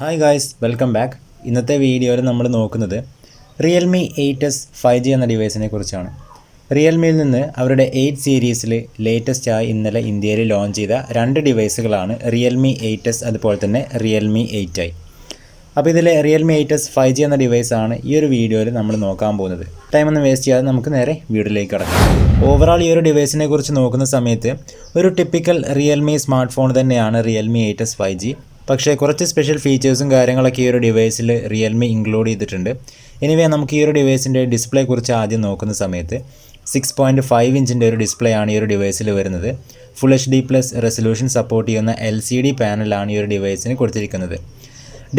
Hi guys, welcome back. ഇന്നത്തെ വീഡിയോയിൽ നമ്മൾ നോക്കുന്നത് Realme 8s 5G എന്ന ഡിവൈസിനെ കുറിച്ചാണ്. റിയൽമിയിൽ നിന്ന് അവരുടെ 8 സീരീസിൽ ലേറ്റസ്റ്റ് ആയി ഇന്നലെ ഇന്ത്യയിൽ ലോഞ്ച് ചെയ്ത രണ്ട് ഡിവൈസുകളാണ് Realme 8s അതുപോലെ തന്നെ Realme 8i. അപ്പോൾ ഇതിലെ Realme 8s 5G എന്ന ഡിവൈസാണ് ഈ ഒരു വീഡിയോയിൽ നമ്മൾ നോക്കാൻ പോകുന്നത്. ടൈമൊന്നും വേസ്റ്റ് ചെയ്യാതെ നമുക്ക് നേരെ വീഡിയോയിലേക്ക് കടക്കാം. ഓവറോൾ ഈ ഒരു ഡിവൈസിനെ കുറിച്ച് നോക്കുന്ന സമയത്ത് ഒരു ടിപ്പിക്കൽ Realme സ്മാർട്ട് ഫോൺ തന്നെയാണ് Realme 8s 5G. പക്ഷേ കുറച്ച് സ്പെഷ്യൽ ഫീച്ചേഴ്സും കാര്യങ്ങളൊക്കെ ഈ ഒരു ഡിവൈസിൽ റിയൽമി ഇൻക്ലൂഡ് ചെയ്തിട്ടുണ്ട്. എനിവേ നമുക്ക് ഈ ഒരു ഡിവൈസിൻ്റെ ഡിസ്പ്ലേ കുറിച്ച് ആദ്യം നോക്കുന്ന സമയത്ത് 6.5 ഇഞ്ചിൻ്റെ ഒരു ഡിസ്പ്ലേ ആണ് ഈ ഒരു ഡിവൈസിൽ വരുന്നത്. ഫുൾ HD+ റെസൊല്യൂഷൻ സപ്പോർട്ട് ചെയ്യുന്ന LCD പാനലാണ് ഈ ഒരു ഡിവൈസിന് കൊടുത്തിരിക്കുന്നത്.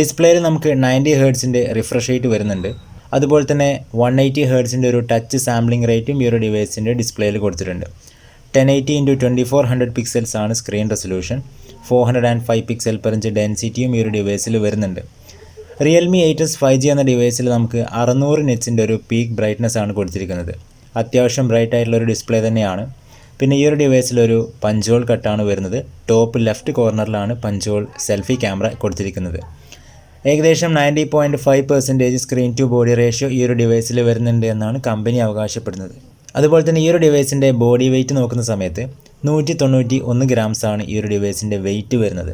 ഡിസ്പ്ലേയിൽ നമുക്ക് 90 ഹെർട്സിൻ്റെ റിഫ്രഷ് റേറ്റ് വരുന്നുണ്ട്. അതുപോലെ തന്നെ 180 ഹെർട്സിൻ്റെ ഒരു ടച്ച് സാമ്പിളിംഗ് റേറ്റും ഈ ഒരു ഡിവൈസിൻ്റെ ഡിസ്പ്ലേയിൽ കൊടുത്തിട്ടുണ്ട്. 1080x2400 പിക്സൽസ് ആണ് screen resolution. 405 pixel per inch ഡെൻസിറ്റിയും ഈ ഒരു ഡിവൈസിൽ വരുന്നുണ്ട്. Realme 8s 5G എന്ന ഡിവൈസിൽ നമുക്ക് 600 നിറ്റ്സിൻ്റെ ഒരു പീക്ക് ബ്രൈറ്റ്നസ് ആണ് കൊടുത്തിരിക്കുന്നത്. അത്യാവശ്യം ബ്രൈറ്റ് ആയിട്ടുള്ള ഒരു ഡിസ്പ്ലേ തന്നെയാണ്. പിന്നെ ഈ ഒരു ഡിവൈസിലൊരു പഞ്ച് ഹോൾ കട്ടാണ് വരുന്നത്. ടോപ്പ് ലെഫ്റ്റ് കോർണറിലാണ് പഞ്ച് ഹോൾ സെൽഫി ക്യാമറ കൊടുത്തിരിക്കുന്നത്. ഏകദേശം 90.5% സ്ക്രീൻ ടു ബോഡി റേഷ്യോ ഈ ഒരു ഡിവൈസിൽ വരുന്നുണ്ട് എന്നാണ് കമ്പനി അവകാശപ്പെടുന്നത്. അതുപോലെ തന്നെ ഈ ഒരു ഡിവൈസിൻ്റെ ബോഡി വെയ്റ്റ് നോക്കുന്ന സമയത്ത് 191 ഗ്രാംസ് ആണ് ഈ ഒരു ഡിവൈസിൻ്റെ വെയിറ്റ് വരുന്നത്.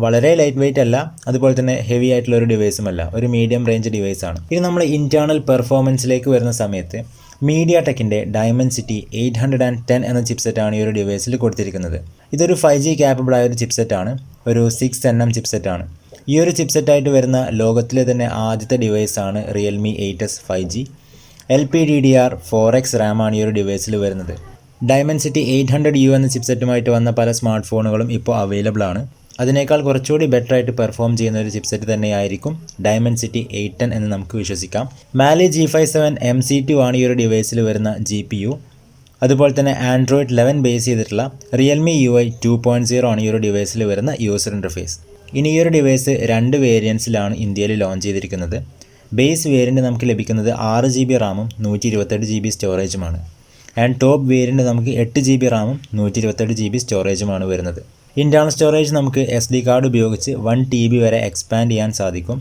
വളരെ ലൈറ്റ് വെയിറ്റ് അല്ല, അതുപോലെ തന്നെ ഹെവി ആയിട്ടുള്ള ഒരു ഡിവൈസുമല്ല, ഒരു മീഡിയം റേഞ്ച് ഡിവൈസാണ്. ഇനി നമ്മൾ ഇൻറ്റേർണൽ പെർഫോമൻസിലേക്ക് വരുന്ന സമയത്ത് മീഡിയാടെക്കിൻ്റെ ഡൈമെൻസിറ്റി 810 എന്ന ചിപ്സെറ്റാണ് ഈ ഒരു ഡിവൈസിൽ കൊടുത്തിരിക്കുന്നത്. ഇതൊരു 5G ക്യാപ്പബിൾ ആയ ഒരു ചിപ്സെറ്റാണ്, ഒരു 6nm ചിപ്സെറ്റാണ്. ഈ ഒരു ചിപ്സെറ്റായിട്ട് വരുന്ന ലോകത്തിലെ തന്നെ ആദ്യത്തെ ഡിവൈസാണ് Realme 8s 5G. LPDDR4X റാമാണ് ഈ ഒരു ഡിവൈസിൽ വരുന്നത്. ഡൈമെൻസിറ്റി 800U എന്ന ചിപ്സെറ്റുമായിട്ട് വന്ന പല സ്മാർട്ട് ഫോണുകളും ഇപ്പോൾ അവൈലബിൾ ആണ്. അതിനേക്കാൾ കുറച്ചുകൂടി ബെറ്റർ ആയിട്ട് പെർഫോം ചെയ്യുന്ന ഒരു ചിപ്സെറ്റ് തന്നെയായിരിക്കും ഡൈമെൻസിറ്റി 810 എന്ന് നമുക്ക് വിശ്വസിക്കാം. Mali G57 MC2 ആണ് ഈ ഒരു ഡിവൈസിൽ വരുന്ന GPU. അതുപോലെ തന്നെ Android 11 ബേസ് ചെയ്തിട്ടുള്ള Realme UI 2.0 ആണ് ഈ ഒരു ഡിവൈസിൽ വരുന്ന യൂസർ ഇൻ്റർഫേസ്. ഇനി ഈ ഒരു ഡിവൈസ് രണ്ട് വേരിയൻസിലാണ് ഇന്ത്യയിൽ ലോഞ്ച് ചെയ്തിരിക്കുന്നത്. ബേസ് വേരിയൻറ്റ് നമുക്ക് ലഭിക്കുന്നത് 6GB റാമും 128GB സ്റ്റോറേജുമാണ്. ആൻഡ് ടോപ്പ് വേരിയൻറ്റ് നമുക്ക് 8GB റാമും 128GB സ്റ്റോറേജുമാണ് വരുന്നത്. ഇൻറ്റേർണൽ സ്റ്റോറേജ് നമുക്ക് SD കാർഡ് ഉപയോഗിച്ച് 1TB വരെ എക്സ്പാൻഡ് ചെയ്യാൻ സാധിക്കും.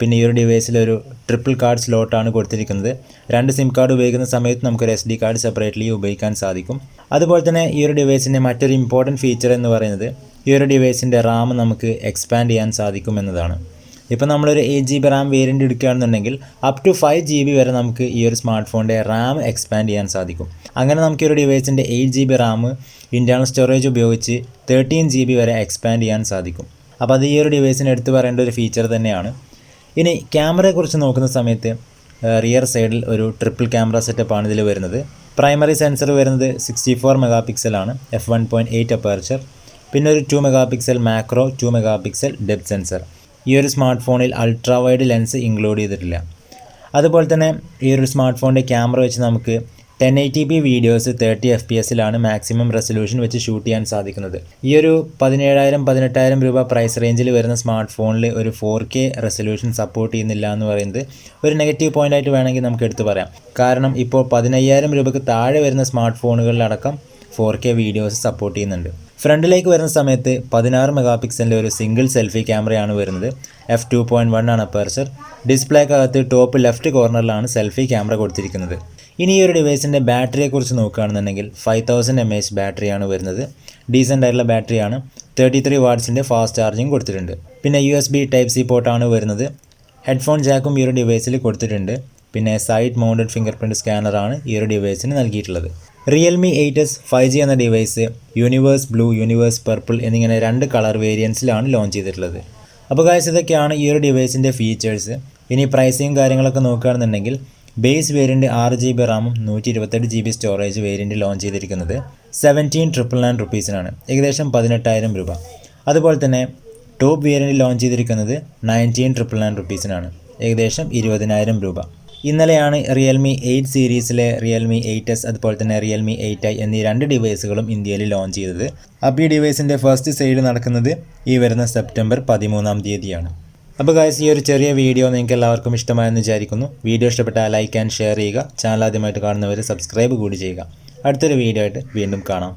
പിന്നെ ഈ ഒരു ഡിവൈസിലൊരു ട്രിപ്പിൾ കാർഡ് സ്ലോട്ടാണ് കൊടുത്തിരിക്കുന്നത്. 2 സിം കാർഡ് ഉപയോഗിക്കുന്ന സമയത്ത് നമുക്കൊരു SD കാർഡ് സെപ്പറേറ്റ്ലി ഉപയോഗിക്കാൻ സാധിക്കും. അതുപോലെ തന്നെ ഈ ഒരു ഡിവൈസിൻ്റെ മറ്റൊരു ഇമ്പോർട്ടൻറ്റ് ഫീച്ചർ എന്ന് പറയുന്നത് ഈ ഒരു ഡിവൈസിൻ്റെ റാം നമുക്ക് എക്സ്പാൻഡ് ചെയ്യാൻ സാധിക്കും എന്നതാണ്. ഇപ്പോൾ നമ്മളൊരു 8GB റാം വേരിയൻ്റ് എടുക്കുകയാണെന്നുണ്ടെങ്കിൽ അപ് ടു 5GB വരെ നമുക്ക് ഈ ഒരു സ്മാർട്ട് ഫോണിൻ്റെ റാം എക്സ്പാൻഡ് ചെയ്യാൻ സാധിക്കും. അങ്ങനെ നമുക്ക് ഈ ഒരു ഡിവൈസിൻ്റെ 8GB റാം ഇൻറ്റേർണൽ സ്റ്റോറേജ് ഉപയോഗിച്ച് 13GB വരെ എക്സ്പാൻഡ് ചെയ്യാൻ സാധിക്കും. അപ്പോൾ അത് ഈ ഒരു ഡിവൈസിന് എടുത്ത് പറയേണ്ട ഒരു ഫീച്ചർ തന്നെയാണ്. ഇനി ക്യാമറയെക്കുറിച്ച് നോക്കുന്ന സമയത്ത് റിയർ സൈഡിൽ ഒരു ട്രിപ്പിൾ ക്യാമറ സെറ്റപ്പാണ് ഇതിൽ വരുന്നത്. പ്രൈമറി സെൻസർ വരുന്നത് 64 മെഗാപിക്സലാണ്, f1.8 അപ്പർച്ചർ. പിന്നെ ഒരു 2 megapixel macro, 2 megapixel depth sensor. ഈ ഒരു സ്മാർട്ട് ഫോണിൽ അൾട്രാ വൈഡ് ലെൻസ് ഇൻക്ലൂഡ് ചെയ്തിട്ടില്ല. അതുപോലെ തന്നെ ഈ ഒരു സ്മാർട്ട് ഫോണിൻ്റെ ക്യാമറ വെച്ച് നമുക്ക് 1080p videos 30 FPS maximum resolution വെച്ച് ഷൂട്ട് ചെയ്യാൻ സാധിക്കുന്നത്. ഈ ഒരു 17,000-18,000 രൂപ പ്രൈസ് റേഞ്ചിൽ വരുന്ന സ്മാർട്ട് ഫോണിൽ ഒരു 4K റെസൊല്യൂഷൻ സപ്പോർട്ട് ചെയ്യുന്നില്ല എന്ന് പറയുന്നത് ഒരു നെഗറ്റീവ് പോയിൻ്റായിട്ട് വേണമെങ്കിൽ നമുക്ക് എടുത്തു പറയാം. കാരണം ഇപ്പോൾ 15,000 രൂപയ്ക്ക് താഴെ വരുന്ന സ്മാർട്ട് ഫോണുകളിലടക്കം 4K വീഡിയോസ് സപ്പോർട്ട് ചെയ്യുന്നുണ്ട്. ഫ്രണ്ടിലേക്ക് വരുന്ന സമയത്ത് 16 മെഗാപിക്സലിൻ്റെ ഒരു സിംഗിൾ സെൽഫി ക്യാമറയാണ് വരുന്നത്. f2.1 ആണ് അപ്പർച്ചർ. ഡിസ്പ്ലേക്കകത്ത് ടോപ്പ് ലെഫ്റ്റ് കോർണറിലാണ് സെൽഫി ക്യാമറ കൊടുത്തിരിക്കുന്നത്. ഇനി ഈ ഒരു ഡിവൈസിൻ്റെ ബാറ്ററിയെക്കുറിച്ച് നോക്കുകയാണെന്നുണ്ടെങ്കിൽ 5000 mAh ബാറ്ററിയാണ് വരുന്നത്. ഡീസൻ്റ് ആയിട്ടുള്ള ബാറ്ററിയാണ്. 33 വാട്ട്സിൻ്റെ ഫാസ്റ്റ് ചാർജിങ് കൊടുത്തിട്ടുണ്ട്. പിന്നെ USB Type-C പോർട്ടാണ് വരുന്നത്. ഹെഡ്ഫോൺ ജാക്കും ഈ ഒരു ഡിവൈസിൽ കൊടുത്തിട്ടുണ്ട്. പിന്നെ സൈഡ് മൗണ്ടഡ് ഫിംഗർ പ്രിൻറ്റ് സ്കാനറാണ് ഈ ഒരു ഡിവൈസിന് നൽകിയിട്ടുള്ളത്. Realme 8s 5G എന്ന device universe blue, universe purple എന്നിങ്ങനെ 2 കളർ വേരിയൻസിലാണ് ലോഞ്ച് ചെയ്തിട്ടുള്ളത്. അപ്പോൾ ഗൈസ്, ഇതൊക്കെയാണ് ഈ ഒരു ഡിവൈസിൻ്റെ ഫീച്ചേഴ്സ്. ഇനി പ്രൈസിങ് കാര്യങ്ങളൊക്കെ നോക്കുകയാണെന്നുണ്ടെങ്കിൽ ബേസ് വേരിയൻറ്റ് 6GB റാമും 128GB സ്റ്റോറേജ് വേരിയൻറ്റ് ലോഞ്ച് ചെയ്തിരിക്കുന്നത് 17,999 റുപ്പീസിനാണ്, ഏകദേശം 18,000 രൂപ. അതുപോലെ തന്നെ ടോപ്പ് വേരിയൻറ്റ് ലോഞ്ച് ചെയ്തിരിക്കുന്നത് 19,999 റുപ്പീസിനാണ്, ഏകദേശം 20,000 രൂപ. ഇന്നലെയാണ് Realme 8 സീരീസിലെ Realme 8s അതുപോലെ തന്നെ Realme 8i എന്നീ 2 ഡിവൈസുകളും ഇന്ത്യയിൽ ലോഞ്ച് ചെയ്തത്. അപ്പോൾ ഈ ഡിവൈസിൻ്റെ ഫസ്റ്റ് സെയിൽ നടക്കുന്നത് ഈ വരുന്ന സെപ്റ്റംബർ 13-ാം തീയതിയാണ്. അപ്പോൾ ഗൈസ്, ഈ ഒരു ചെറിയ വീഡിയോ നിങ്ങൾക്ക് എല്ലാവർക്കും ഇഷ്ടമായെന്ന് വിചാരിക്കുന്നു. വീഡിയോ ഇഷ്ടപ്പെട്ടാൽ ലൈക്ക് ആൻഡ് ഷെയർ ചെയ്യുക. ചാനൽ ആദ്യമായിട്ട് കാണുന്നവർ സബ്സ്ക്രൈബ് കൂടി ചെയ്യുക. അടുത്തൊരു വീഡിയോ ആയിട്ട് വീണ്ടും കാണാം.